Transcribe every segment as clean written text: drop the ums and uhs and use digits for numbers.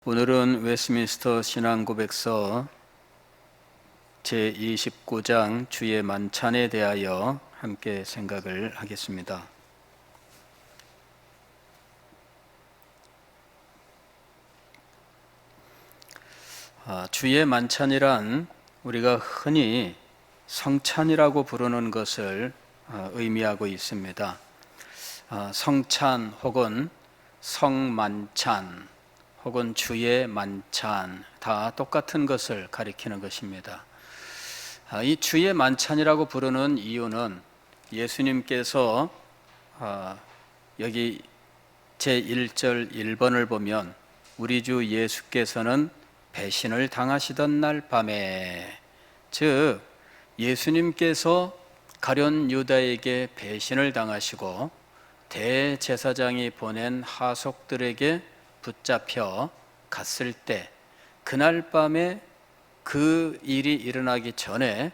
오늘은 웨스트민스터 신앙고백서 제29장 주의 만찬에 대하여 함께 생각을 하겠습니다. 주의 만찬이란 우리가 흔히 성찬이라고 부르는 것을 의미하고 있습니다. 성찬 혹은 성만찬 혹은 주의 만찬 다 똑같은 것을 가리키는 것입니다. 이 주의 만찬이라고 부르는 이유는 예수님께서 여기 제1절 1번을 보면 우리 주 예수께서는 배신을 당하시던 날 밤에, 즉 예수님께서 가룟 유다에게 배신을 당하시고 대제사장이 보낸 하속들에게 붙잡혀 갔을 때, 그날 밤에 그 일이 일어나기 전에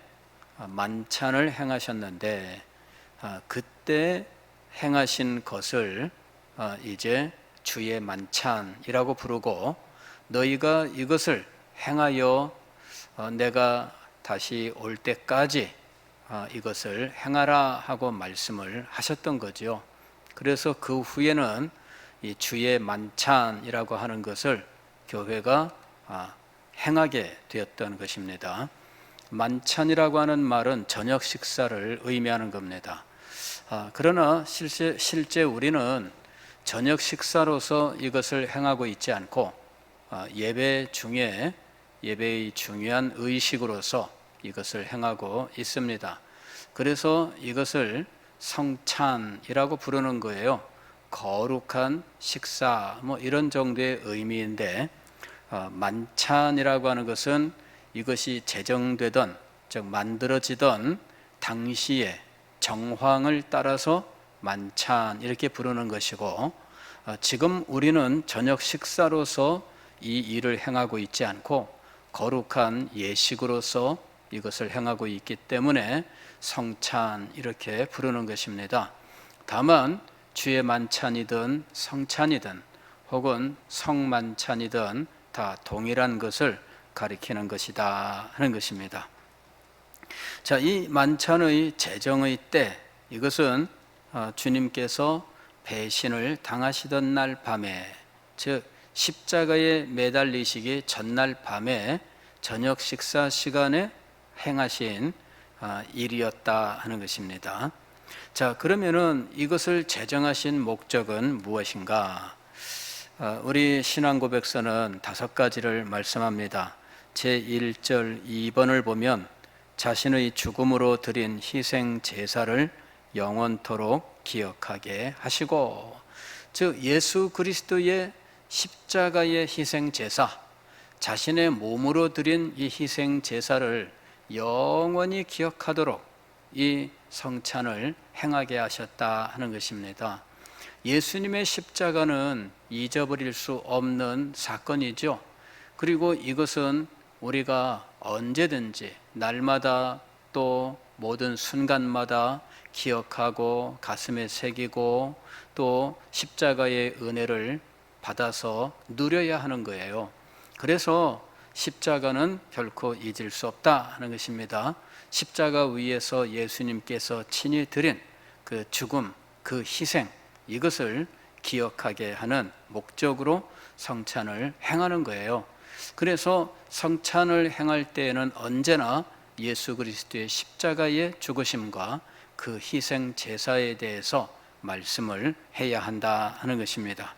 만찬을 행하셨는데, 그때 행하신 것을 이제 주의 만찬이라고 부르고, 너희가 이것을 행하여 내가 다시 올 때까지 이것을 행하라 하고 말씀을 하셨던 거죠. 그래서 그 후에는 이 주의 만찬이라고 하는 것을 교회가 행하게 되었던 것입니다. 만찬이라고 하는 말은 저녁 식사를 의미하는 겁니다. 그러나 실제 우리는 저녁 식사로서 이것을 행하고 있지 않고 예배 중에 예배의 중요한 의식으로서 이것을 행하고 있습니다. 그래서 이것을 성찬이라고 부르는 거예요. 거룩한 식사 이런 정도의 의미인데, 만찬이라고 하는 것은 이것이 제정되던, 즉 만들어지던 당시의 정황을 따라서 만찬 이렇게 부르는 것이고, 지금 우리는 저녁 식사로서 이 일을 행하고 있지 않고 거룩한 예식으로서 이것을 행하고 있기 때문에 성찬 이렇게 부르는 것입니다. 다만 주의 만찬이든 성찬이든 혹은 성만찬이든 다 동일한 것을 가리키는 것이다 하는 것입니다. 자, 이 만찬의 제정의 때, 이것은 주님께서 배신을 당하시던 날 밤에, 즉 십자가에 매달리시기 전날 밤에 저녁 식사 시간에 행하신 일이었다 하는 것입니다. 자, 그러면은 이것을 제정하신 목적은 무엇인가? 우리 신앙고백서는 5가지를 말씀합니다. 제1절 2번을 보면 자신의 죽음으로 드린 희생 제사를 영원토록 기억하게 하시고, 즉 예수 그리스도의 십자가의 희생 제사, 자신의 몸으로 드린 이 희생 제사를 영원히 기억하도록 이 성찬을 행하게 하셨다 하는 것입니다. 예수님의 십자가는 잊어버릴 수 없는 사건이죠. 그리고 이것은 우리가 언제든지 날마다 또 모든 순간마다 기억하고 가슴에 새기고 또 십자가의 은혜를 받아서 누려야 하는 거예요. 그래서 십자가는 결코 잊을 수 없다 하는 것입니다. 십자가 위에서 예수님께서 친히 드린 그 죽음, 그 희생, 이것을 기억하게 하는 목적으로 성찬을 행하는 거예요. 그래서 성찬을 행할 때에는 언제나 예수 그리스도의 십자가의 죽으심과 그 희생 제사에 대해서 말씀을 해야 한다 하는 것입니다.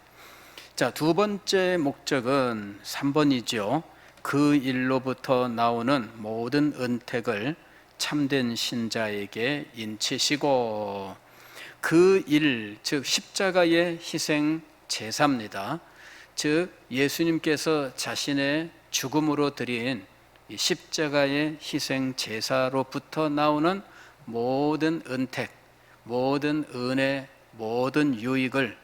자, 두 번째 목적은 3번이죠. 그 일로부터 나오는 모든 은택을 참된 신자에게 인치시고, 그 일, 즉 십자가의 희생 제사입니다. 즉 예수님께서 자신의 죽음으로 드린 이 십자가의 희생 제사로부터 나오는 모든 은택, 모든 은혜, 모든 유익을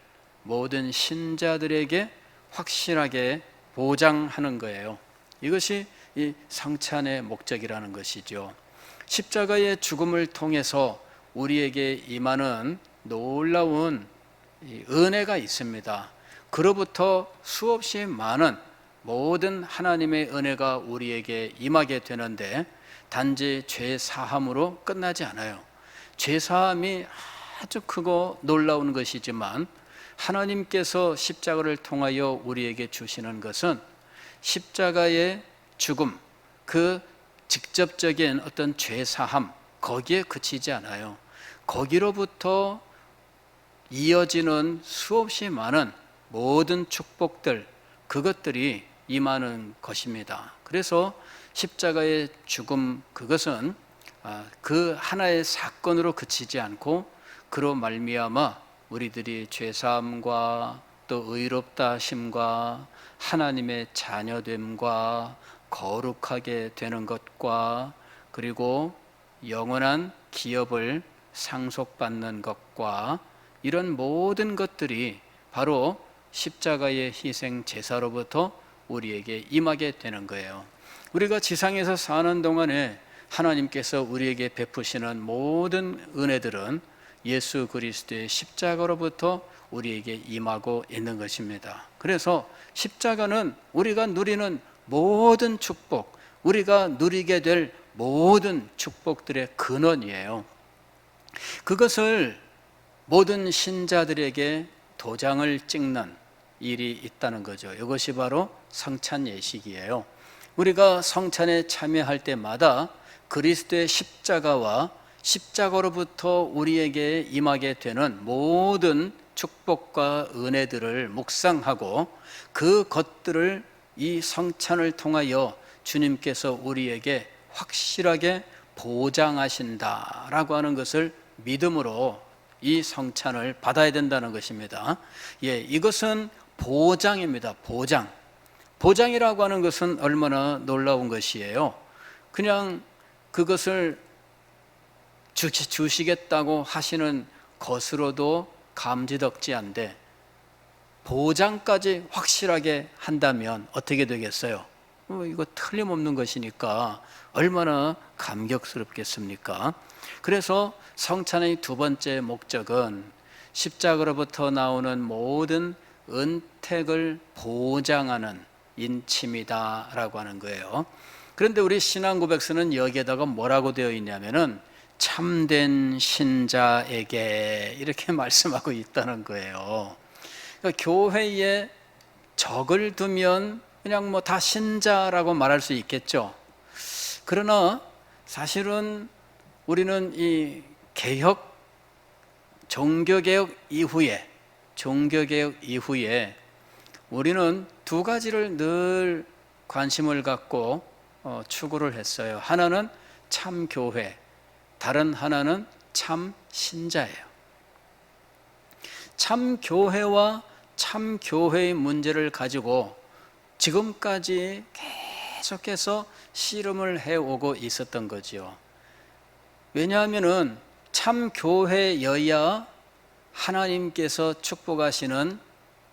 모든 신자들에게 확실하게 보장하는 거예요. 이것이 이 성찬의 목적이라는 것이죠. 십자가의 죽음을 통해서 우리에게 임하는 놀라운 은혜가 있습니다. 그로부터 수없이 많은 모든 하나님의 은혜가 우리에게 임하게 되는데 단지 죄 사함으로 끝나지 않아요. 죄 사함이 아주 크고 놀라운 것이지만 하나님께서 십자가를 통하여 우리에게 주시는 것은 십자가의 죽음, 그 직접적인 어떤 죄 사함, 거기에 그치지 않아요. 거기로부터 이어지는 수없이 많은 모든 축복들, 그것들이 임하는 것입니다. 그래서 십자가의 죽음, 그것은 그 하나의 사건으로 그치지 않고 그로 말미암아 우리들이 죄사함과 또 의롭다 하심과 하나님의 자녀됨과 거룩하게 되는 것과 그리고 영원한 기업을 상속받는 것과 이런 모든 것들이 바로 십자가의 희생 제사로부터 우리에게 임하게 되는 거예요. 우리가 지상에서 사는 동안에 하나님께서 우리에게 베푸시는 모든 은혜들은 예수 그리스도의 십자가로부터 우리에게 임하고 있는 것입니다. 그래서 십자가는 우리가 누리는 모든 축복, 우리가 누리게 될 모든 축복들의 근원이에요. 그것을 모든 신자들에게 도장을 찍는 일이 있다는 거죠. 이것이 바로 성찬 예식이에요. 우리가 성찬에 참여할 때마다 그리스도의 십자가와 십자가로부터 우리에게 임하게 되는 모든 축복과 은혜들을 묵상하고 그 것들을 이 성찬을 통하여 주님께서 우리에게 확실하게 보장하신다라고 하는 것을 믿음으로 이 성찬을 받아야 된다는 것입니다. 이것은 보장입니다. 보장. 보장이라고 하는 것은 얼마나 놀라운 것이에요. 그냥 그것을 주시겠다고 하시는 것으로도 감지덕지한데 보장까지 확실하게 한다면 어떻게 되겠어요? 이거 틀림없는 것이니까 얼마나 감격스럽겠습니까? 그래서 성찬의 두 번째 목적은 십자가로부터 나오는 모든 은택을 보장하는 인침이다라고 하는 거예요. 그런데 우리 신앙고백서는 여기에다가 뭐라고 되어 있냐면은 참된 신자에게 이렇게 말씀하고 있다는 거예요. 그러니까 교회에 적을 두면 그냥 뭐 다 신자라고 말할 수 있겠죠. 그러나 사실은 우리는 이 종교개혁 이후에 우리는 두 가지를 늘 관심을 갖고 추구를 했어요. 하나는 참 교회, 다른 하나는 참 신자예요. 참 교회와 참 교회의 문제를 가지고 지금까지 계속해서 씨름을 해오고 있었던 거지요. 왜냐하면은 참 교회여야 하나님께서 축복하시는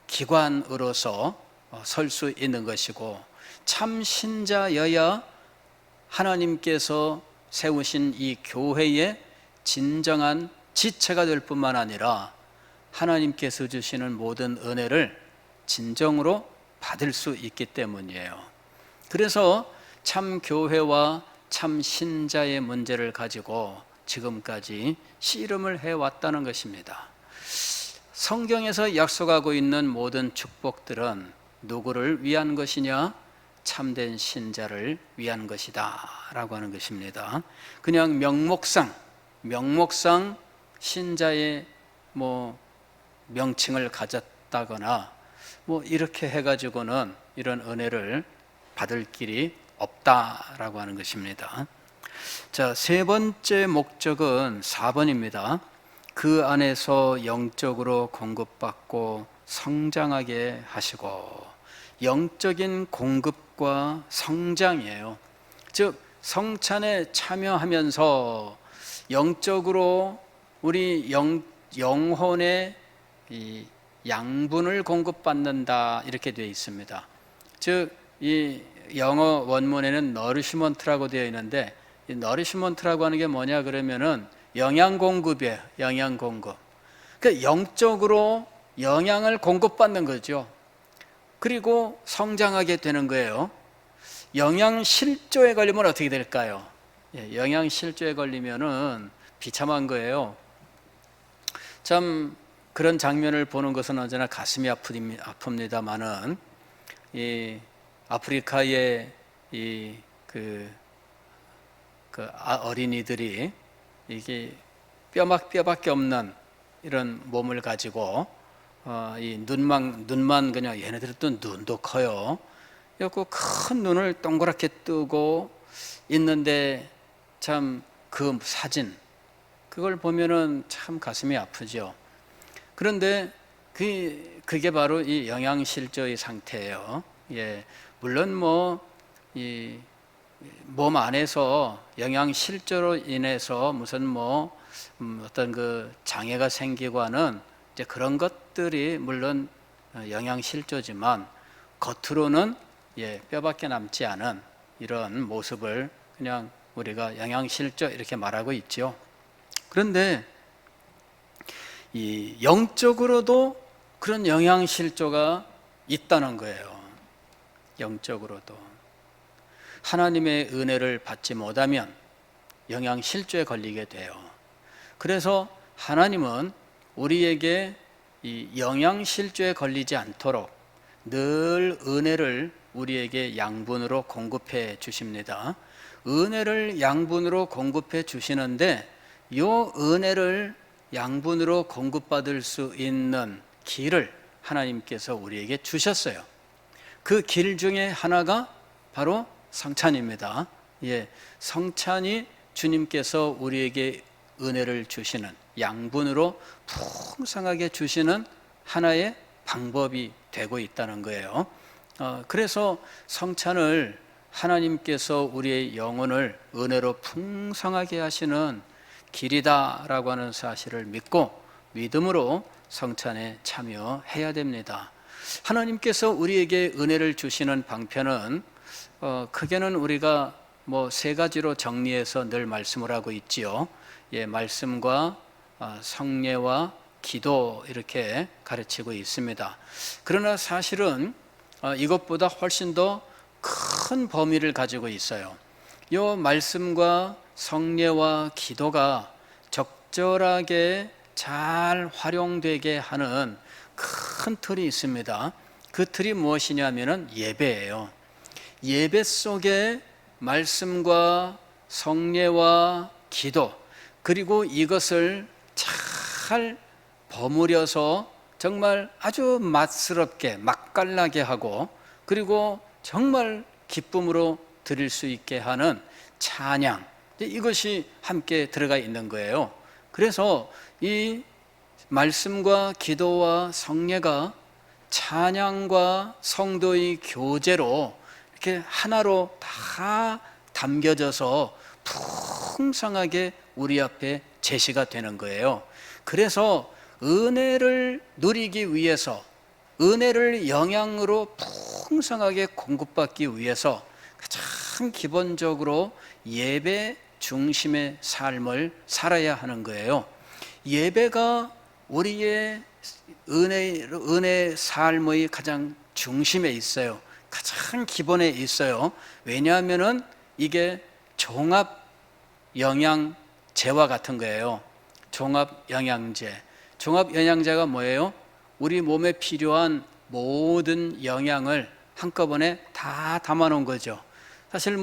기관으로서 설 수 있는 것이고 참 신자여야 하나님께서 세우신 이 교회의 진정한 지체가 될 뿐만 아니라 하나님께서 주시는 모든 은혜를 진정으로 받을 수 있기 때문이에요. 그래서 참 교회와 참 신자의 문제를 가지고 지금까지 씨름을 해왔다는 것입니다. 성경에서 약속하고 있는 모든 축복들은 누구를 위한 것이냐? 참된 신자를 위한 것이다 라고 하는 것입니다. 그냥 명목상 신자의 명칭을 가졌다거나 이렇게 해가지고는 이런 은혜를 받을 길이 없다라고 하는 것입니다. 자, 세 번째 목적은 4번입니다. 그 안에서 영적으로 공급받고 성장하게 하시고, 영적인 공급과 성장이에요. 즉 성찬에 참여하면서 영적으로 우리 영혼의 이 양분을 공급받는다 이렇게 되어 있습니다. 즉 이 영어 원문에는 너리시먼트라고 되어 있는데 이 너리시먼트라고 하는 게 뭐냐 그러면은 영양 공급이에요. 영양 공급. 그러니까 영적으로 영양을 공급받는 거죠. 그리고 성장하게 되는 거예요. 영양실조에 걸리면 어떻게 될까요? 영양실조에 걸리면은 비참한 거예요. 참 그런 장면을 보는 것은 언제나 가슴이 아픕니다만은 이 아프리카의 어린이들이 이게 뼈밖에 없는 이런 몸을 가지고 이 눈만 그냥 얘네들은 또 눈도 커요. 그래서 큰 눈을 동그랗게 뜨고 있는데 참 그 사진 그걸 보면은 참 가슴이 아프죠. 그런데 그게 바로 이 영양실조의 상태예요. 물론 이 몸 안에서 영양실조로 인해서 무슨 어떤 그 장애가 생기고 하는 이제 그런 것들이 물론 영양실조지만 겉으로는 뼈밖에 남지 않은 이런 모습을 그냥 우리가 영양실조 이렇게 말하고 있죠. 그런데 이 영적으로도 그런 영양실조가 있다는 거예요. 영적으로도 하나님의 은혜를 받지 못하면 영양실조에 걸리게 돼요. 그래서 하나님은 우리에게 이 영양실조에 걸리지 않도록 늘 은혜를 우리에게 양분으로 공급해 주십니다. 은혜를 양분으로 공급해 주시는데 이 은혜를 양분으로 공급받을 수 있는 길을 하나님께서 우리에게 주셨어요. 그 길 중에 하나가 바로 성찬입니다. 성찬이 주님께서 우리에게 은혜를 주시는 양분으로 풍성하게 주시는 하나의 방법이 되고 있다는 거예요. 그래서 성찬을 하나님께서 우리의 영혼을 은혜로 풍성하게 하시는 길이다라고 하는 사실을 믿고 믿음으로 성찬에 참여해야 됩니다. 하나님께서 우리에게 은혜를 주시는 방편은 크게는 우리가 세 가지로 정리해서 늘 말씀을 하고 있지요. 말씀과 성례와 기도 이렇게 가르치고 있습니다. 그러나 사실은 이것보다 훨씬 더 큰 범위를 가지고 있어요. 이 말씀과 성례와 기도가 적절하게 잘 활용되게 하는 큰 틀이 있습니다. 그 틀이 무엇이냐면은 예배예요. 예배 속에 말씀과 성례와 기도 그리고 이것을 잘 버무려서 정말 아주 맛스럽게 맛깔나게 하고 그리고 정말 기쁨으로 드릴 수 있게 하는 찬양 이것이 함께 들어가 있는 거예요. 그래서 이 말씀과 기도와 성례가 찬양과 성도의 교제로 이렇게 하나로 다 담겨져서 풍성하게 우리 앞에 제시가 되는 거예요. 그래서 은혜를 누리기 위해서 은혜를 영양으로 풍성하게 공급받기 위해서 가장 기본적으로 예배 중심의 삶을 살아야 하는 거예요. 예배가 우리의 은혜 삶의 가장 중심에 있어요. 가장 기본에 있어요. 왜냐하면은 이게 종합 영양제와 같은 거예요. 종합 영양제. 종합 영양제가 뭐예요? 우리 몸에 필요한 모든 영양을 한꺼번에 다 담아놓은 거죠. 사실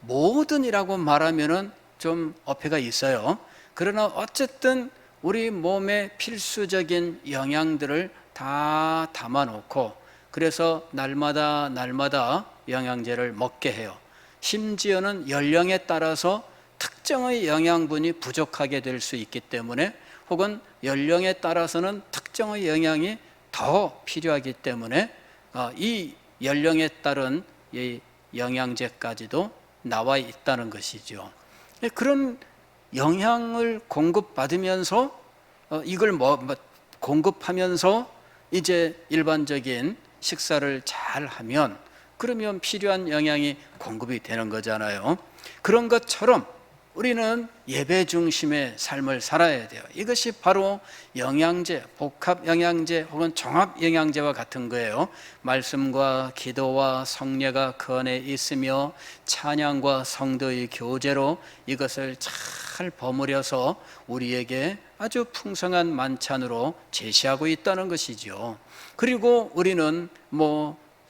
모든이라고 말하면은 좀 어폐가 있어요. 그러나 어쨌든 우리 몸에 필수적인 영양들을 다 담아놓고 그래서 날마다 영양제를 먹게 해요. 심지어는 연령에 따라서 특정의 영양분이 부족하게 될 수 있기 때문에 혹은 연령에 따라서는 특정의 영양이 더 필요하기 때문에 이 연령에 따른 이 영양제까지도 나와 있다는 것이죠. 그런 영양을 공급받으면서 이걸 공급하면서 이제 일반적인 식사를 잘 하면 그러면 필요한 영양이 공급이 되는 거잖아요. 그런 것처럼 우리는 예배 중심의 삶을 살아야 돼요. 이것이 바로 영양제, 복합 영양제 혹은 종합 영양제와 같은 거예요. 말씀과 기도와 성례가 그 안에 있으며 찬양과 성도의 교제로 이것을 잘 버무려서 우리에게 아주 풍성한 만찬으로 제시하고 있다는 것이죠. 그리고 우리는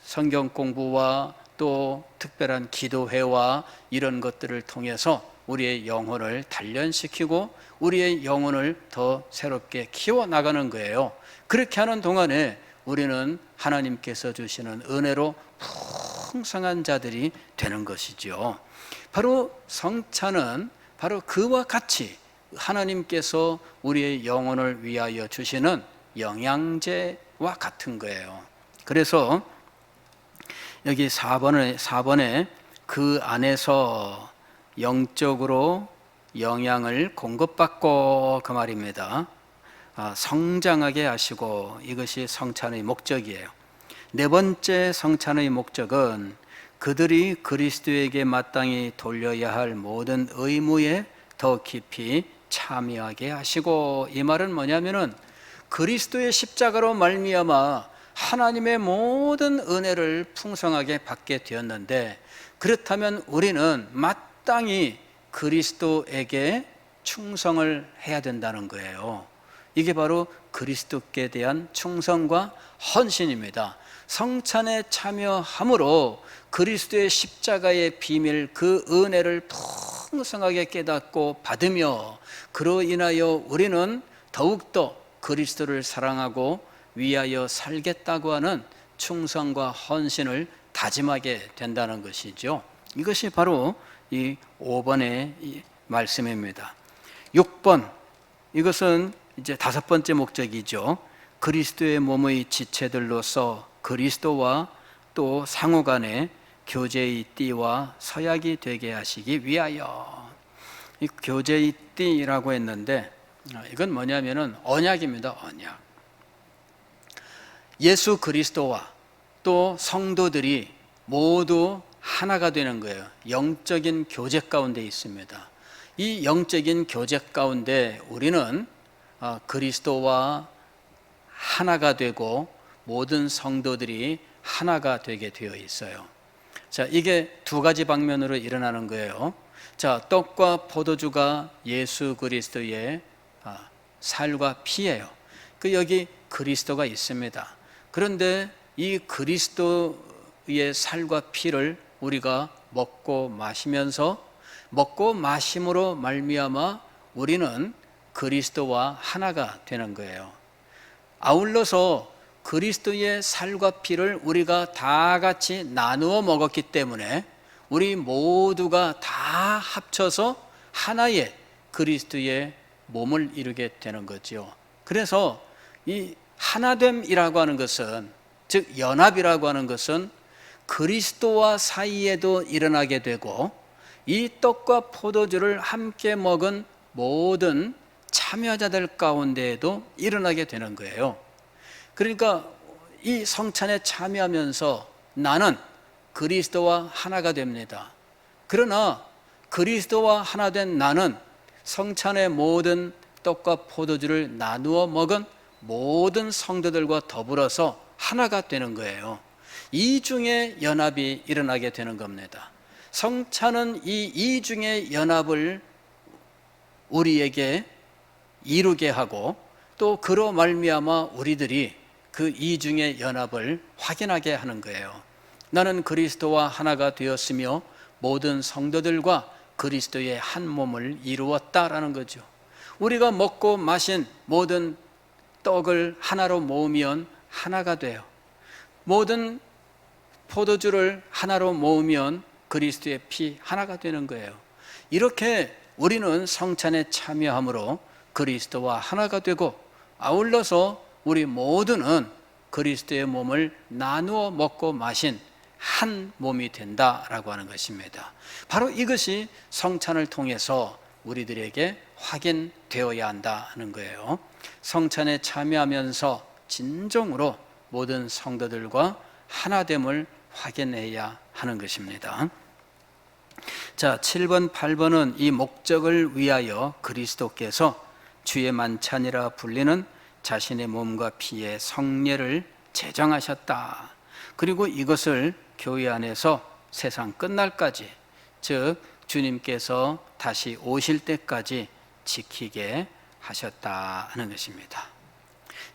성경 공부와 또 특별한 기도회와 이런 것들을 통해서 우리의 영혼을 단련시키고 우리의 영혼을 더 새롭게 키워나가는 거예요. 그렇게 하는 동안에 우리는 하나님께서 주시는 은혜로 풍성한 자들이 되는 것이죠. 바로 성찬은 바로 그와 같이 하나님께서 우리의 영혼을 위하여 주시는 영양제와 같은 거예요. 그래서 여기 4번에 그 안에서 영적으로 영양을 공급받고 그 말입니다. 성장하게 하시고, 이것이 성찬의 목적이에요. 네 번째 성찬의 목적은 그들이 그리스도에게 마땅히 돌려야 할 모든 의무에 더 깊이 참여하게 하시고, 이 말은 뭐냐면은 그리스도의 십자가로 말미암아 하나님의 모든 은혜를 풍성하게 받게 되었는데, 그렇다면 우리는 마땅히 그리스도에게 충성을 해야 된다는 거예요. 이게 바로 그리스도께 대한 충성과 헌신입니다. 성찬에 참여함으로 그리스도의 십자가의 비밀, 그 은혜를 풍성하게 깨닫고 받으며, 그로 인하여 우리는 더욱더 그리스도를 사랑하고 위하여 살겠다고 하는 충성과 헌신을 다짐하게 된다는 것이죠. 이것이 바로 이 5번의 이 말씀입니다. 6번, 이것은 이제 5번째 목적이죠. 그리스도의 몸의 지체들로서 그리스도와 또 상호간에 교제의 띠와 서약이 되게 하시기 위하여. 이 교제의 띠라고 했는데, 이건 뭐냐면은 언약입니다. 언약. 예수 그리스도와 또 성도들이 모두 하나가 되는 거예요. 영적인 교제 가운데 있습니다. 이 영적인 교제 가운데 우리는 그리스도와 하나가 되고 모든 성도들이 하나가 되게 되어 있어요. 자, 이게 두 가지 방면으로 일어나는 거예요. 자, 떡과 포도주가 예수 그리스도의 살과 피예요. 여기 그리스도가 있습니다. 그런데 이 그리스도의 살과 피를 우리가 먹고 마시면서, 먹고 마심으로 말미암아 우리는 그리스도와 하나가 되는 거예요. 아울러서 그리스도의 살과 피를 우리가 다 같이 나누어 먹었기 때문에 우리 모두가 다 합쳐서 하나의 그리스도의 몸을 이루게 되는 거죠. 그래서 이 하나됨이라고 하는 것은, 즉 연합이라고 하는 것은 그리스도와 사이에도 일어나게 되고, 이 떡과 포도주를 함께 먹은 모든 참여자들 가운데에도 일어나게 되는 거예요. 그러니까 이 성찬에 참여하면서 나는 그리스도와 하나가 됩니다. 그러나 그리스도와 하나 된 나는 성찬의 모든 떡과 포도주를 나누어 먹은 모든 성도들과 더불어서 하나가 되는 거예요. 이중의 연합이 일어나게 되는 겁니다. 성찬은 이 이중의 연합을 우리에게 이루게 하고, 또 그로 말미암아 우리들이 그 이중의 연합을 확인하게 하는 거예요. 나는 그리스도와 하나가 되었으며 모든 성도들과 그리스도의 한 몸을 이루었다라는 거죠. 우리가 먹고 마신 모든 떡을 하나로 모으면 하나가 돼요. 모든 포도주를 하나로 모으면 그리스도의 피 하나가 되는 거예요. 이렇게 우리는 성찬에 참여함으로 그리스도와 하나가 되고, 아울러서 우리 모두는 그리스도의 몸을 나누어 먹고 마신 한 몸이 된다라고 하는 것입니다. 바로 이것이 성찬을 통해서 우리들에게 확인되어야 한다는 거예요. 성찬에 참여하면서 진정으로 모든 성도들과 하나됨을 확인해야 하는 것입니다. 자, 7번, 8번은 이 목적을 위하여 그리스도께서 주의 만찬이라 불리는 자신의 몸과 피의 성례를 제정하셨다. 그리고 이것을 교회 안에서 세상 끝날까지, 즉 주님께서 다시 오실 때까지 지키게 하셨다 하는 것입니다.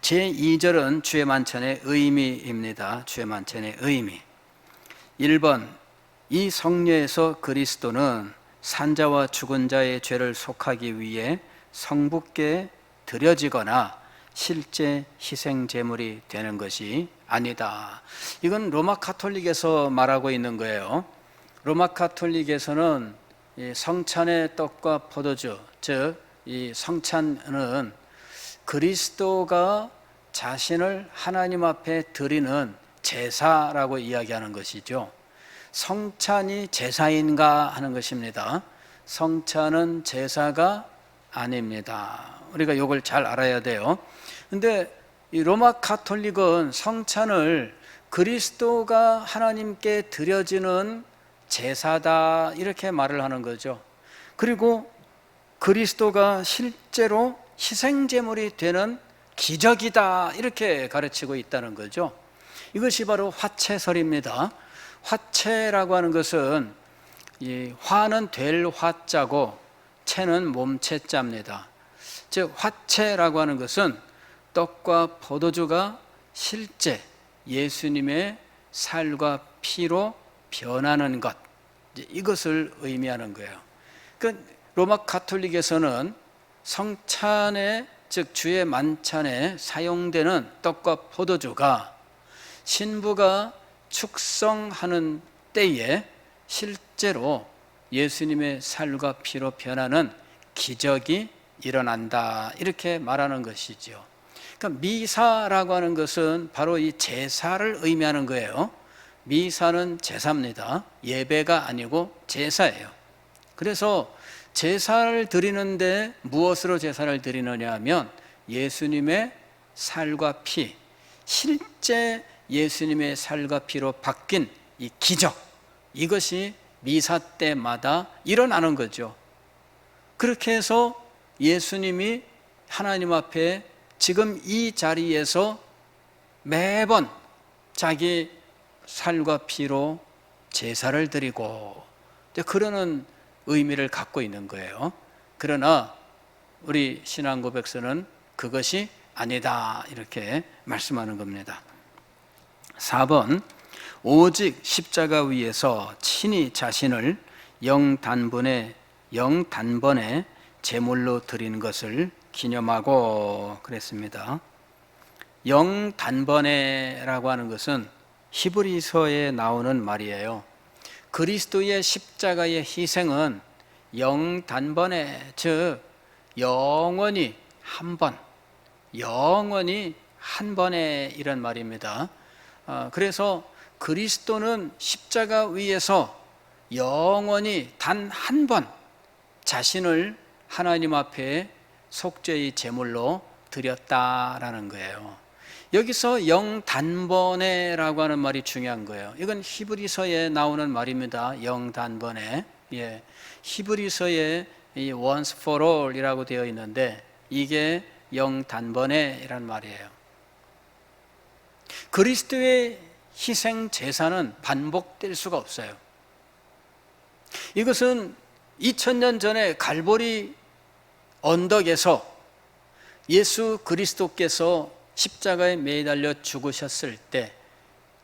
제2절은 주의 만찬의 의미입니다. 주의 만찬의 의미. 1번, 이 성례에서 그리스도는 산자와 죽은 자의 죄를 속하기 위해 성부께 드려지거나 실제 희생 제물이 되는 것이 아니다. 이건 로마 가톨릭에서 말하고 있는 거예요. 로마 가톨릭에서는 성찬의 떡과 포도주, 즉 이 성찬은 그리스도가 자신을 하나님 앞에 드리는 제사라고 이야기하는 것이죠. 성찬이 제사인가 하는 것입니다. 성찬은 제사가 아닙니다. 우리가 이걸 잘 알아야 돼요. 근데 이 로마 가톨릭은 성찬을 그리스도가 하나님께 드려지는 제사다 이렇게 말을 하는 거죠. 그리고 그리스도가 실제로 희생제물이 되는 기적이다 이렇게 가르치고 있다는 거죠. 이것이 바로 화채설입니다. 화채라고 하는 것은 이 화는 될 화자고 채는 몸채자입니다. 즉 화채라고 하는 것은 떡과 포도주가 실제 예수님의 살과 피로 변하는 것, 이것을 의미하는 거예요. 그러니까 로마 가톨릭에서는 성찬에, 즉 주의 만찬에 사용되는 떡과 포도주가 신부가 축성하는 때에 실제로 예수님의 살과 피로 변하는 기적이 일어난다 이렇게 말하는 것이죠. 그러니까 미사라고 하는 것은 바로 이 제사를 의미하는 거예요. 미사는 제사입니다. 예배가 아니고 제사예요. 그래서 제사를 드리는데 무엇으로 제사를 드리느냐 하면 예수님의 살과 피, 실제 예수님의 살과 피로 바뀐 이 기적, 이것이 미사 때마다 일어나는 거죠. 그렇게 해서 예수님이 하나님 앞에 지금 이 자리에서 매번 자기 살과 피로 제사를 드리고 그러는 의미를 갖고 있는 거예요. 그러나 우리 신앙 고백서는 그것이 아니다 이렇게 말씀하는 겁니다. 4번, 오직 십자가 위에서 친히 자신을 영단번에 제물로 드린 것을 기념하고 그랬습니다. 영단번에라고 하는 것은 히브리서에 나오는 말이에요. 그리스도의 십자가의 희생은 영단번에, 즉 영원히 한 번, 영원히 한 번에 이런 말입니다. 그래서 그리스도는 십자가 위에서 영원히 단 한 번 자신을 하나님 앞에 속죄의 제물로 드렸다라는 거예요. 여기서 영단번에라고 하는 말이 중요한 거예요. 이건 히브리서에 나오는 말입니다. 영단번에. 예. 히브리서에 이 once for all 이라고 되어 있는데 이게 영단번에라는 말이에요. 그리스도의 희생 제사는 반복될 수가 없어요. 이것은 2000년 전에 갈보리 언덕에서 예수 그리스도께서 십자가에 매달려 죽으셨을 때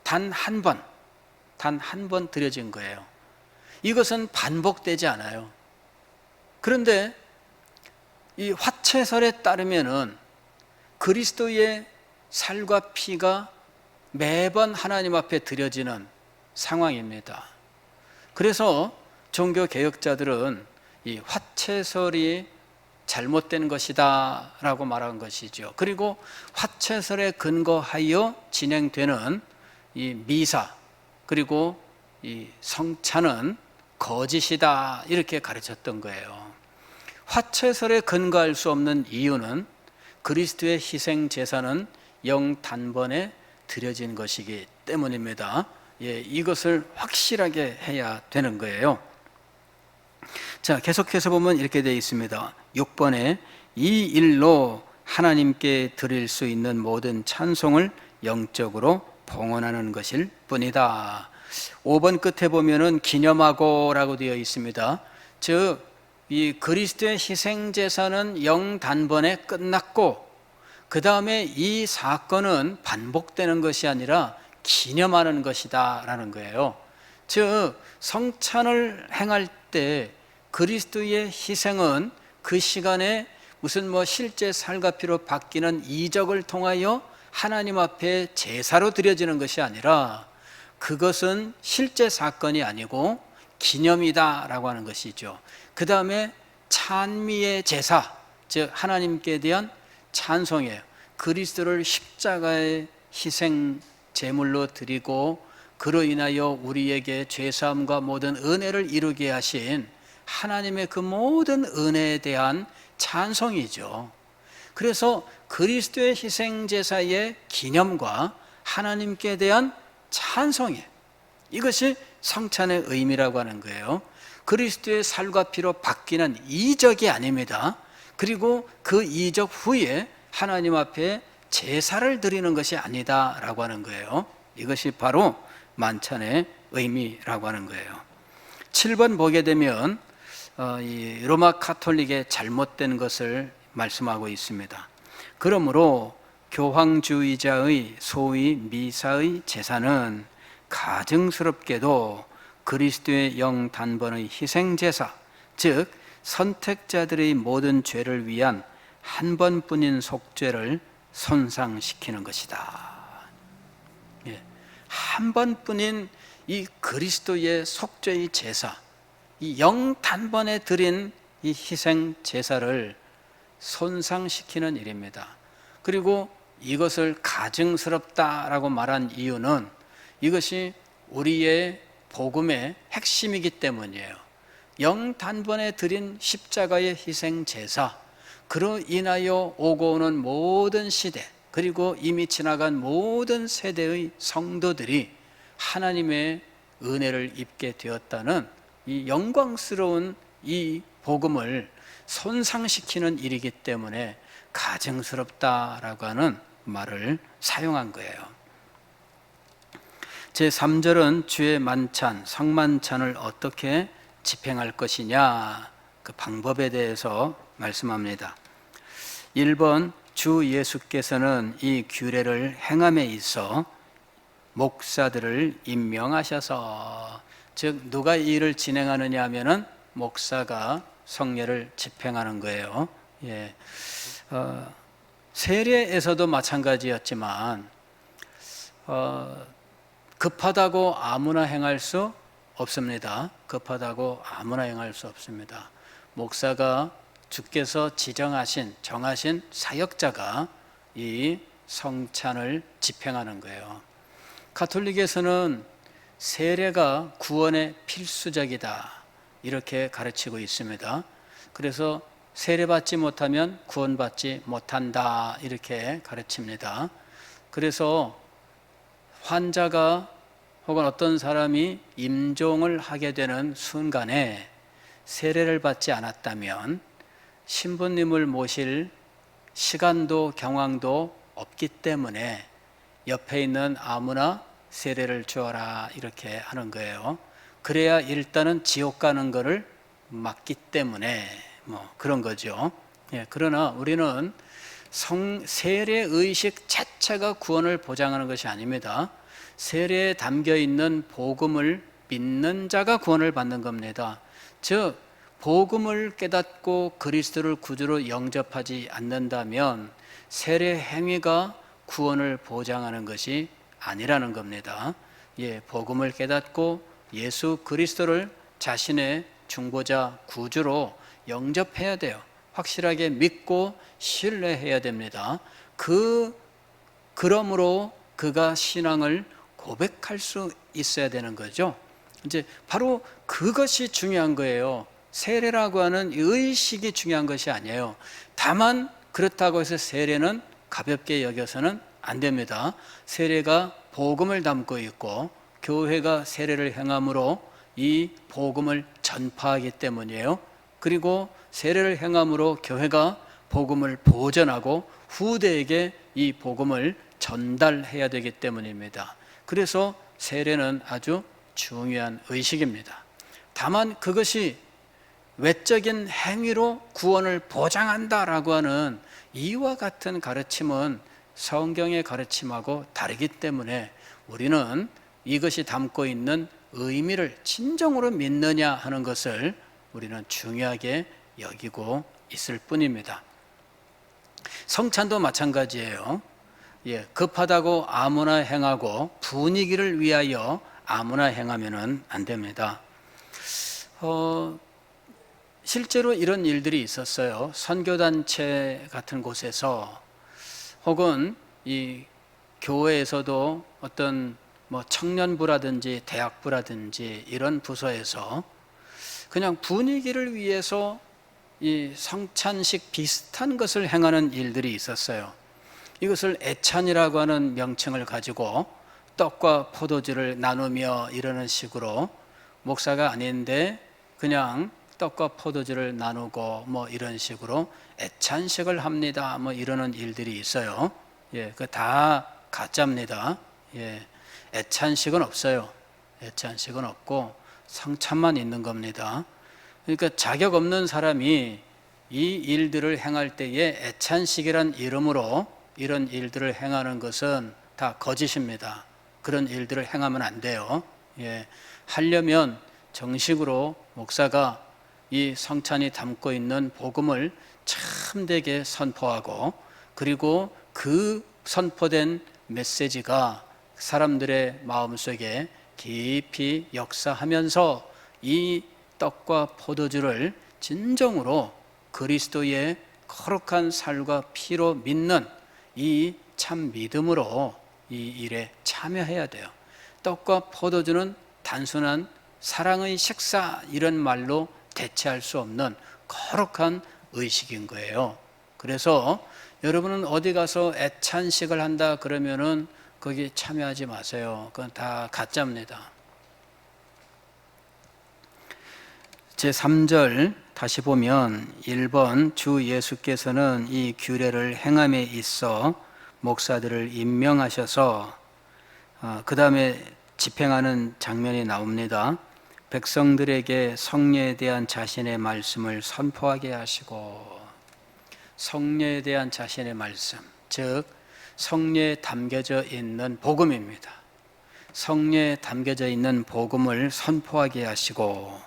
단 한 번 드려진 거예요. 이것은 반복되지 않아요. 그런데 이 화채설에 따르면은 그리스도의 살과 피가 매번 하나님 앞에 드려지는 상황입니다. 그래서 종교 개혁자들은 이 화채설이 잘못된 것이다 라고 말한 것이죠. 그리고 화채설에 근거하여 진행되는 이 미사 그리고 이 성찬은 거짓이다 이렇게 가르쳤던 거예요. 화채설에 근거할 수 없는 이유는 그리스도의 희생 제사는 영단번에 드려진 것이기 때문입니다. 예, 이것을 확실하게 해야 되는 거예요. 자, 계속해서 보면 이렇게 되어 있습니다. 6번에 이 일로 하나님께 드릴 수 있는 모든 찬송을 영적으로 봉헌하는 것일 뿐이다. 5번 끝에 보면은 기념하고라고 되어 있습니다. 즉, 이 그리스도의 희생 제사는 영단번에 끝났고 그 다음에 이 사건은 반복되는 것이 아니라 기념하는 것이다 라는 거예요. 즉, 성찬을 행할 때 그리스도의 희생은 그 시간에 무슨 실제 살과 피로 바뀌는 이적을 통하여 하나님 앞에 제사로 드려지는 것이 아니라 그것은 실제 사건이 아니고 기념이다라고 하는 것이죠. 그 다음에 찬미의 제사, 즉 하나님께 대한 찬송이에요. 그리스도를 십자가의 희생 제물로 드리고 그로 인하여 우리에게 죄사함과 모든 은혜를 이루게 하신 하나님의 그 모든 은혜에 대한 찬송이죠. 그래서 그리스도의 희생 제사의 기념과 하나님께 대한 찬송이에요. 이것이 성찬의 의미라고 하는 거예요. 그리스도의 살과 피로 바뀌는 이적이 아닙니다. 그리고 그 이적 후에 하나님 앞에 제사를 드리는 것이 아니다라고 하는 거예요. 이것이 바로 만찬의 의미라고 하는 거예요. 7번 보게 되면 이 로마 카톨릭의 잘못된 것을 말씀하고 있습니다. 그러므로 교황주의자의 소위 미사의 제사는 가증스럽게도 그리스도의 영단번의 희생제사, 즉 선택자들의 모든 죄를 위한 한 번뿐인 속죄를 손상시키는 것이다. 한 번뿐인 이 그리스도의 속죄의 제사, 이 영단번에 드린 이 희생 제사를 손상시키는 일입니다. 그리고 이것을 가증스럽다라고 말한 이유는 이것이 우리의 복음의 핵심이기 때문이에요. 영단번에 드린 십자가의 희생 제사, 그로 인하여 오고 오는 모든 시대, 그리고 이미 지나간 모든 세대의 성도들이 하나님의 은혜를 입게 되었다는 이 영광스러운 이 복음을 손상시키는 일이기 때문에 가증스럽다라고 하는 말을 사용한 거예요. 제3절은 주의 만찬, 성만찬을 어떻게 집행할 것이냐, 그 방법에 대해서 말씀합니다. 1번, 주 예수께서는 이 규례를 행함에 있어 목사들을 임명하셔서, 즉 누가 이 일을 진행하느냐 하면은 목사가 성례를 집행하는 거예요. 세례에서도 마찬가지였지만 급하다고 아무나 행할 수 없습니다. 급하다고 아무나 행할 수 없습니다. 목사가 주께서 정하신 사역자가 이 성찬을 집행하는 거예요. 가톨릭에서는 세례가 구원의 필수적이다 이렇게 가르치고 있습니다. 그래서 세례받지 못하면 구원받지 못한다 이렇게 가르칩니다. 그래서 환자가 혹은 어떤 사람이 임종을 하게 되는 순간에 세례를 받지 않았다면 신부님을 모실 시간도 경황도 없기 때문에 옆에 있는 아무나 세례를 주어라 이렇게 하는 거예요. 그래야 일단은 지옥 가는 거를 막기 때문에 그런 거죠. 그러나 우리는 세례 의식 자체가 구원을 보장하는 것이 아닙니다. 세례에 담겨 있는 복음을 믿는 자가 구원을 받는 겁니다. 즉 복음을 깨닫고 그리스도를 구주로 영접하지 않는다면 세례 행위가 구원을 보장하는 것이 아니라는 겁니다. 복음을 깨닫고 예수 그리스도를 자신의 중보자 구주로 영접해야 돼요. 확실하게 믿고 신뢰해야 됩니다. 그러므로 그가 신앙을 고백할 수 있어야 되는 거죠. 이제 바로 그것이 중요한 거예요. 세례라고 하는 의식이 중요한 것이 아니에요. 다만 그렇다고 해서 세례는 가볍게 여겨서는 안 됩니다. 세례가 복음을 담고 있고 교회가 세례를 행함으로 이 복음을 전파하기 때문이에요. 그리고 세례를 행함으로 교회가 복음을 보전하고 후대에게 이 복음을 전달해야 되기 때문입니다. 그래서 세례는 아주 중요한 의식입니다. 다만 그것이 외적인 행위로 구원을 보장한다라고 하는 이와 같은 가르침은 성경의 가르침하고 다르기 때문에 우리는 이것이 담고 있는 의미를 진정으로 믿느냐 하는 것을 우리는 중요하게 여기고 있을 뿐입니다. 성찬도 마찬가지예요. 급하다고 아무나 행하고 분위기를 위하여 아무나 행하면 안 됩니다. 실제로 이런 일들이 있었어요. 선교단체 같은 곳에서 혹은 이 교회에서도 어떤 청년부라든지 대학부라든지 이런 부서에서 그냥 분위기를 위해서 이 성찬식 비슷한 것을 행하는 일들이 있었어요. 이것을 애찬이라고 하는 명칭을 가지고 떡과 포도주를 나누며 이러는 식으로 목사가 아닌데 그냥 떡과 포도주를 나누고 이런 식으로 애찬식을 합니다. 이러는 일들이 있어요. 그 다 가짜입니다. 애찬식은 없어요. 애찬식은 없고 성찬만 있는 겁니다. 그러니까 자격 없는 사람이 이 일들을 행할 때에 애찬식이란 이름으로 이런 일들을 행하는 것은 다 거짓입니다. 그런 일들을 행하면 안 돼요. 하려면 정식으로 목사가 이 성찬이 담고 있는 복음을 참되게 선포하고 그리고 그 선포된 메시지가 사람들의 마음속에 깊이 역사하면서 이 떡과 포도주를 진정으로 그리스도의 거룩한 살과 피로 믿는 이 참 믿음으로 이 일에 참여해야 돼요. 떡과 포도주는 단순한 사랑의 식사 이런 말로 대체할 수 없는 거룩한 의식인 거예요. 그래서 여러분은 어디 가서 애찬식을 한다 그러면은 거기 참여하지 마세요. 그건 다 가짜입니다. 제3절 다시 보면 1번 주 예수께서는 이 규례를 행함에 있어 목사들을 임명하셔서 그 다음에 집행하는 장면이 나옵니다. 백성들에게 성례에 대한 자신의 말씀을 선포하게 하시고 성례에 대한 자신의 말씀, 즉 성례에 담겨져 있는 복음입니다. 성례에 담겨져 있는 복음을 선포하게 하시고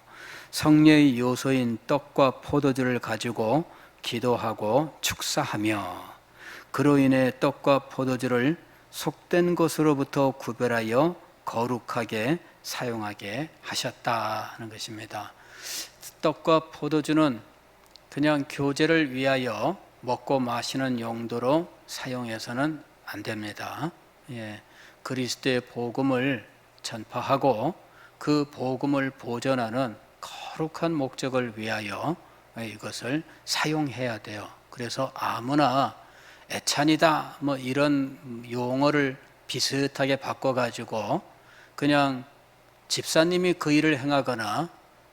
성례의 요소인 떡과 포도주를 가지고 기도하고 축사하며 그로 인해 떡과 포도주를 속된 것으로부터 구별하여 거룩하게 사용하게 하셨다 하는 것입니다. 떡과 포도주는 그냥 교제를 위하여 먹고 마시는 용도로 사용해서는 안 됩니다. 그리스도의 복음을 전파하고 그 복음을 보전하는 거룩한 목적을 위하여 이것을 사용해야 돼요. 그래서 아무나 애찬이다 이런 용어를 비슷하게 바꿔가지고 그냥 집사님이 그 일을 행하거나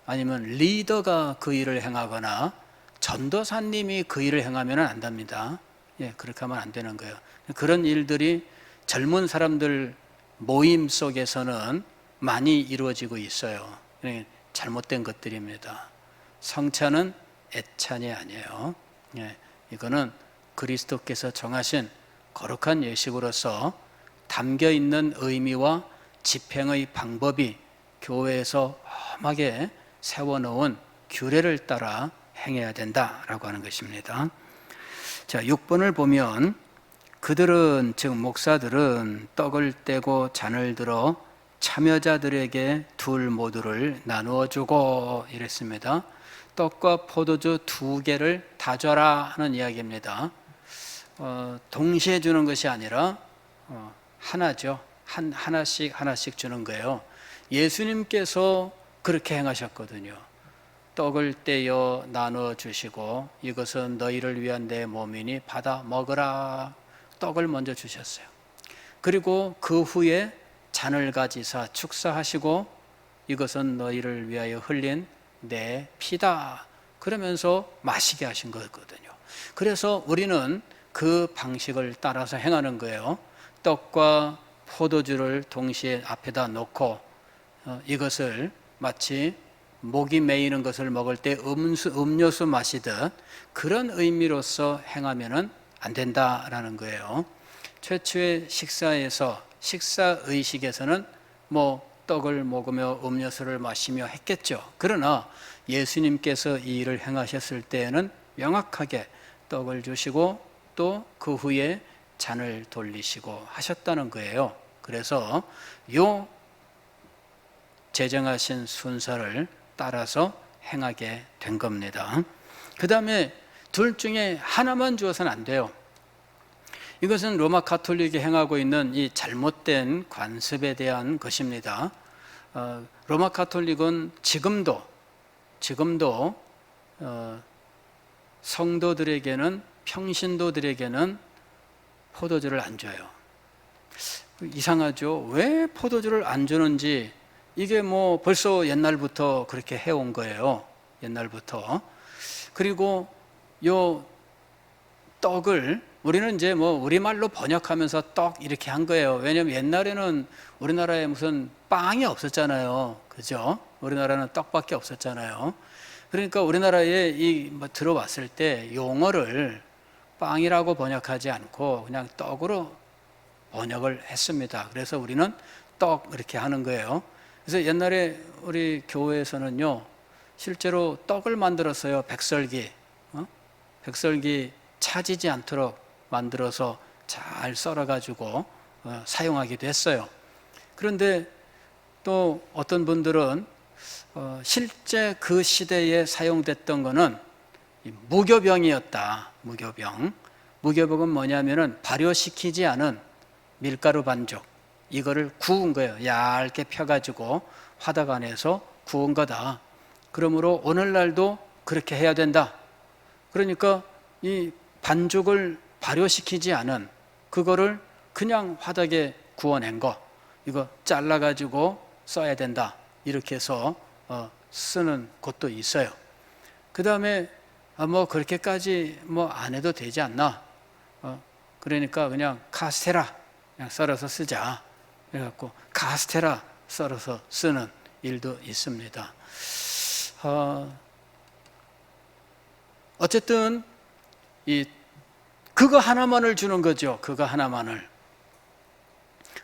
아니면 리더가 그 일을 행하거나 전도사님이 그 일을 행하면 안 됩니다. 그렇게 하면 안 되는 거예요. 그런 일들이 젊은 사람들 모임 속에서는 많이 이루어지고 있어요. 잘못된 것들입니다. 성찬은 애찬이 아니에요. 이거는 그리스도께서 정하신 거룩한 예식으로서 담겨 있는 의미와 집행의 방법이 교회에서 험하게 세워놓은 규례를 따라 행해야 된다라고 하는 것입니다. 자, 6번을 보면 그들은 즉 목사들은 떡을 떼고 잔을 들어 참여자들에게 둘 모두를 나누어 주고 이랬습니다. 떡과 포도주 2개를 다 줘라 하는 이야기입니다. 동시에 주는 것이 아니라 하나죠. 하나씩 주는 거예요. 예수님께서 그렇게 행하셨거든요. 떡을 떼어 나누어 주시고 이것은 너희를 위한 내 몸이니 받아 먹으라. 떡을 먼저 주셨어요. 그리고 그 후에 잔을 가지사 축사하시고 이것은 너희를 위하여 흘린 내 피다. 그러면서 마시게 하신 거거든요. 그래서 우리는 그 방식을 따라서 행하는 거예요. 떡과 포도주를 동시에 앞에다 놓고 이것을 마치 목이 메이는 것을 먹을 때 음료수 마시듯 그런 의미로서 행하면은 안 된다라는 거예요. 최초의 식사에서 식사 의식에서는 뭐 떡을 먹으며 음료수를 마시며 했겠죠. 그러나 예수님께서 이 일을 행하셨을 때에는 명확하게 떡을 주시고 또 그 후에 잔을 돌리시고 하셨다는 거예요. 그래서 요 제정하신 순서를 따라서 행하게 된 겁니다. 그 다음에 둘 중에 하나만 주어서는 안 돼요. 이것은 로마 가톨릭이 행하고 있는 이 잘못된 관습에 대한 것입니다. 로마 가톨릭은 지금도 성도들에게는, 평신도들에게는 포도주를 안 줘요. 이상하죠? 왜 포도주를 안 주는지, 이게 뭐 벌써 옛날부터 그렇게 해온 거예요. 옛날부터. 그리고 요 떡을 우리는 이제 뭐 우리말로 번역하면서 떡 이렇게 한 거예요. 왜냐하면 옛날에는 우리나라에 무슨 빵이 없었잖아요. 그죠? 우리나라는 떡밖에 없었잖아요. 그러니까 우리나라에 뭐 들어왔을 때 용어를 빵이라고 번역하지 않고 그냥 떡으로 번역을 했습니다. 그래서 우리는 떡 이렇게 하는 거예요. 그래서 옛날에 우리 교회에서는요, 실제로 떡을 만들었어요. 백설기. 백설기 차지지 않도록 만들어서 잘 썰어가지고 사용하기도 했어요. 그런데 또 어떤 분들은 실제 그 시대에 사용됐던 거는 무교병이었다. 무교병. 무교병은 뭐냐면은 발효시키지 않은 밀가루 반죽. 이거를 구운 거예요. 얇게 펴가지고 화덕 안에서 구운 거다. 그러므로 오늘날도 그렇게 해야 된다. 그러니까 이 반죽을 발효시키지 않은 그거를 그냥 화덕에 구워낸 거, 이거 잘라가지고 써야 된다. 이렇게 해서 쓰는 곳도 있어요. 그 다음에 뭐 그렇게까지 뭐 안 해도 되지 않나. 그러니까 그냥 카스테라 그냥 썰어서 쓰자. 그래갖고 카스테라 썰어서 쓰는 일도 있습니다. 어쨌든 그거 하나만을 주는 거죠. 그거 하나만을.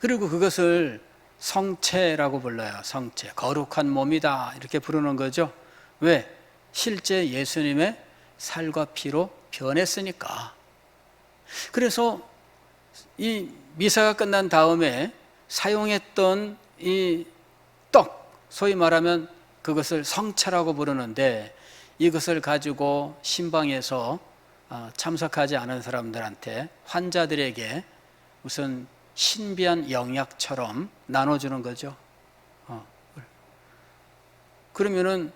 그리고 그것을 성체라고 불러요. 성체. 거룩한 몸이다. 이렇게 부르는 거죠. 왜? 실제 예수님의 살과 피로 변했으니까. 그래서 이 미사가 끝난 다음에 사용했던 이 떡, 소위 말하면 그것을 성체라고 부르는데, 이것을 가지고 신방에서 참석하지 않은 사람들한테, 환자들에게 무슨 신비한 영약처럼 나눠주는 거죠. 그러면은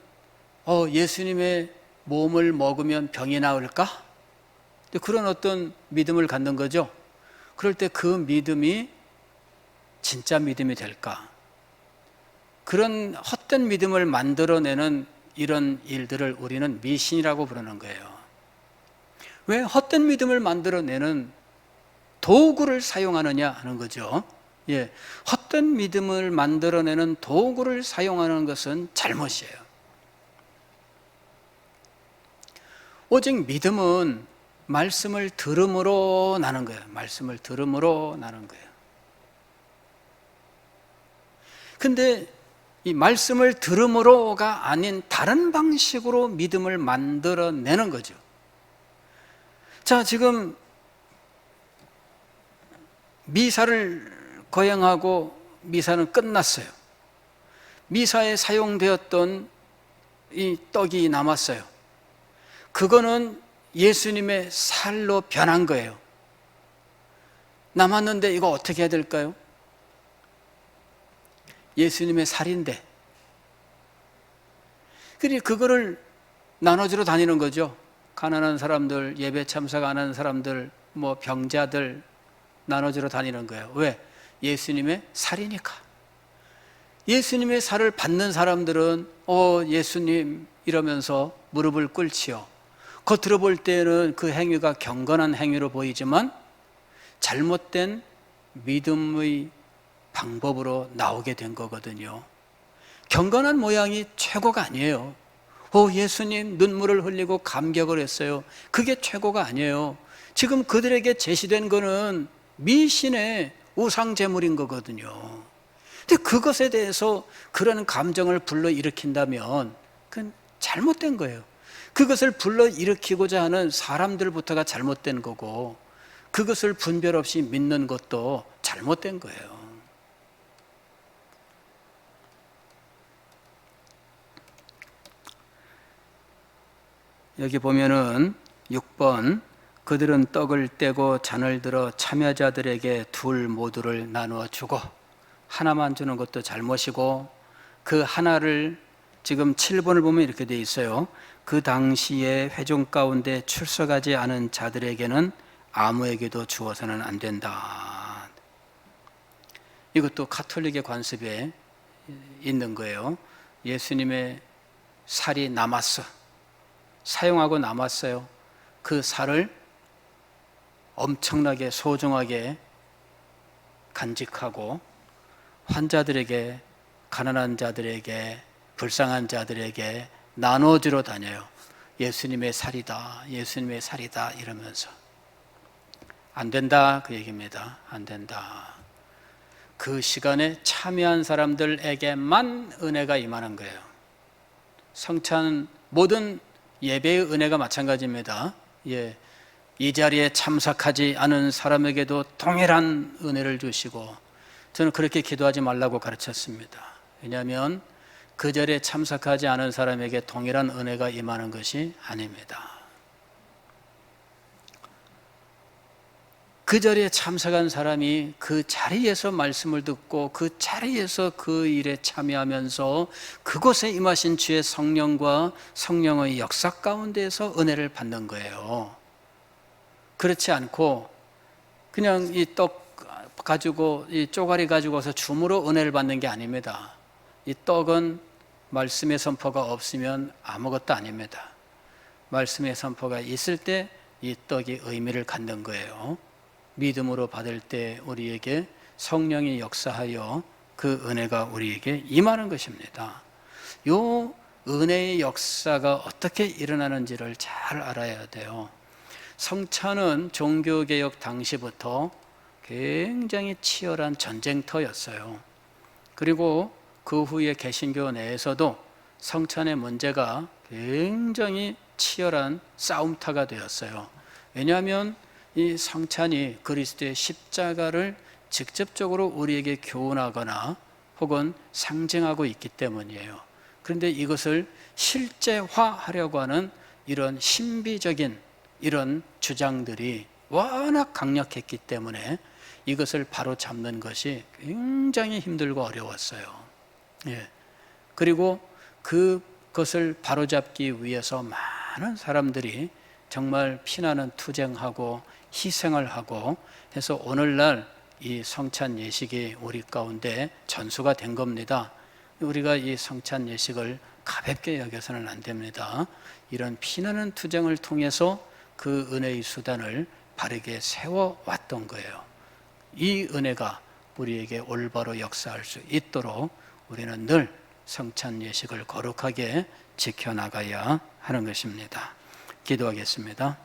예수님의 몸을 먹으면 병이 나을까? 그런 어떤 믿음을 갖는 거죠. 그럴 때 그 믿음이 진짜 믿음이 될까? 그런 헛된 믿음을 만들어내는 이런 일들을 우리는 미신이라고 부르는 거예요. 왜 헛된 믿음을 만들어내는 도구를 사용하느냐 하는 거죠. 예, 헛된 믿음을 만들어내는 도구를 사용하는 것은 잘못이에요. 오직 믿음은 말씀을 들음으로 나는 거예요. 말씀을 들음으로 나는 거예요. 근데 이 말씀을 들음으로가 아닌 다른 방식으로 믿음을 만들어내는 거죠. 자, 지금 미사를 거행하고 미사는 끝났어요. 미사에 사용되었던 이 떡이 남았어요. 그거는 예수님의 살로 변한 거예요. 남았는데 이거 어떻게 해야 될까요? 예수님의 살인데. 그리고 그거를 나눠주러 다니는 거죠. 가난한 사람들, 예배 참석 안 하는 사람들, 뭐 병자들 나눠주러 다니는 거예요. 왜? 예수님의 살이니까. 예수님의 살을 받는 사람들은 예수님 이러면서 무릎을 꿇지요. 겉으로 볼 때는 그 행위가 경건한 행위로 보이지만 잘못된 믿음의 방법으로 나오게 된 거거든요. 경건한 모양이 최고가 아니에요. 예수님 눈물을 흘리고 감격을 했어요. 그게 최고가 아니에요. 지금 그들에게 제시된 거는 미신의 우상 제물인 거거든요. 근데 그것에 대해서 그런 감정을 불러일으킨다면 그건 잘못된 거예요. 그것을 불러일으키고자 하는 사람들부터가 잘못된 거고, 그것을 분별 없이 믿는 것도 잘못된 거예요. 여기 보면은 6번, 그들은 떡을 떼고 잔을 들어 참여자들에게 둘 모두를 나누어 주고, 하나만 주는 것도 잘못이고, 그 하나를 지금 7번을 보면 이렇게 돼 있어요. 그 당시에 회중 가운데 출석하지 않은 자들에게는 아무에게도 주어서는 안 된다. 이것도 가톨릭의 관습에 있는 거예요. 예수님의 살이 남았어. 사용하고 남았어요. 그 살을 엄청나게 소중하게 간직하고 환자들에게, 가난한 자들에게, 불쌍한 자들에게 나눠주러 다녀요. 예수님의 살이다, 예수님의 살이다 이러면서. 안 된다, 그 얘기입니다. 안 된다. 그 시간에 참여한 사람들에게만 은혜가 임하는 거예요. 성찬 모든 예배의 은혜가 마찬가지입니다. 이 자리에 참석하지 않은 사람에게도 동일한 은혜를 주시고, 저는 그렇게 기도하지 말라고 가르쳤습니다. 왜냐하면 그 자리에 참석하지 않은 사람에게 동일한 은혜가 임하는 것이 아닙니다. 그 자리에 참석한 사람이 그 자리에서 말씀을 듣고 그 자리에서 그 일에 참여하면서 그곳에 임하신 주의 성령과 성령의 역사 가운데에서 은혜를 받는 거예요. 그렇지 않고 그냥 이 떡 가지고, 이 쪼가리 가지고서 줌으로 은혜를 받는 게 아닙니다. 이 떡은 말씀의 선포가 없으면 아무것도 아닙니다. 말씀의 선포가 있을 때 이 떡이 의미를 갖는 거예요. 믿음으로 받을 때 우리에게 성령이 역사하여 그 은혜가 우리에게 임하는 것입니다. 이 은혜의 역사가 어떻게 일어나는지를 잘 알아야 돼요. 성찬은 종교개혁 당시부터 굉장히 치열한 전쟁터였어요. 그리고 그 후에 개신교 내에서도 성찬의 문제가 굉장히 치열한 싸움터가 되었어요. 왜냐하면 이 성찬이 그리스도의 십자가를 직접적으로 우리에게 교훈하거나 혹은 상징하고 있기 때문이에요. 그런데 이것을 실제화하려고 하는 이런 신비적인 이런 주장들이 워낙 강력했기 때문에 이것을 바로잡는 것이 굉장히 힘들고 어려웠어요. 그리고 그것을 바로잡기 위해서 많은 사람들이 정말 피나는 투쟁하고 희생을 하고 해서 오늘날 이 성찬 예식이 우리 가운데 전수가 된 겁니다. 우리가 이 성찬 예식을 가볍게 여겨서는 안 됩니다. 이런 피나는 투쟁을 통해서 그 은혜의 수단을 바르게 세워왔던 거예요. 이 은혜가 우리에게 올바로 역사할 수 있도록 우리는 늘 성찬 예식을 거룩하게 지켜나가야 하는 것입니다. 기도하겠습니다.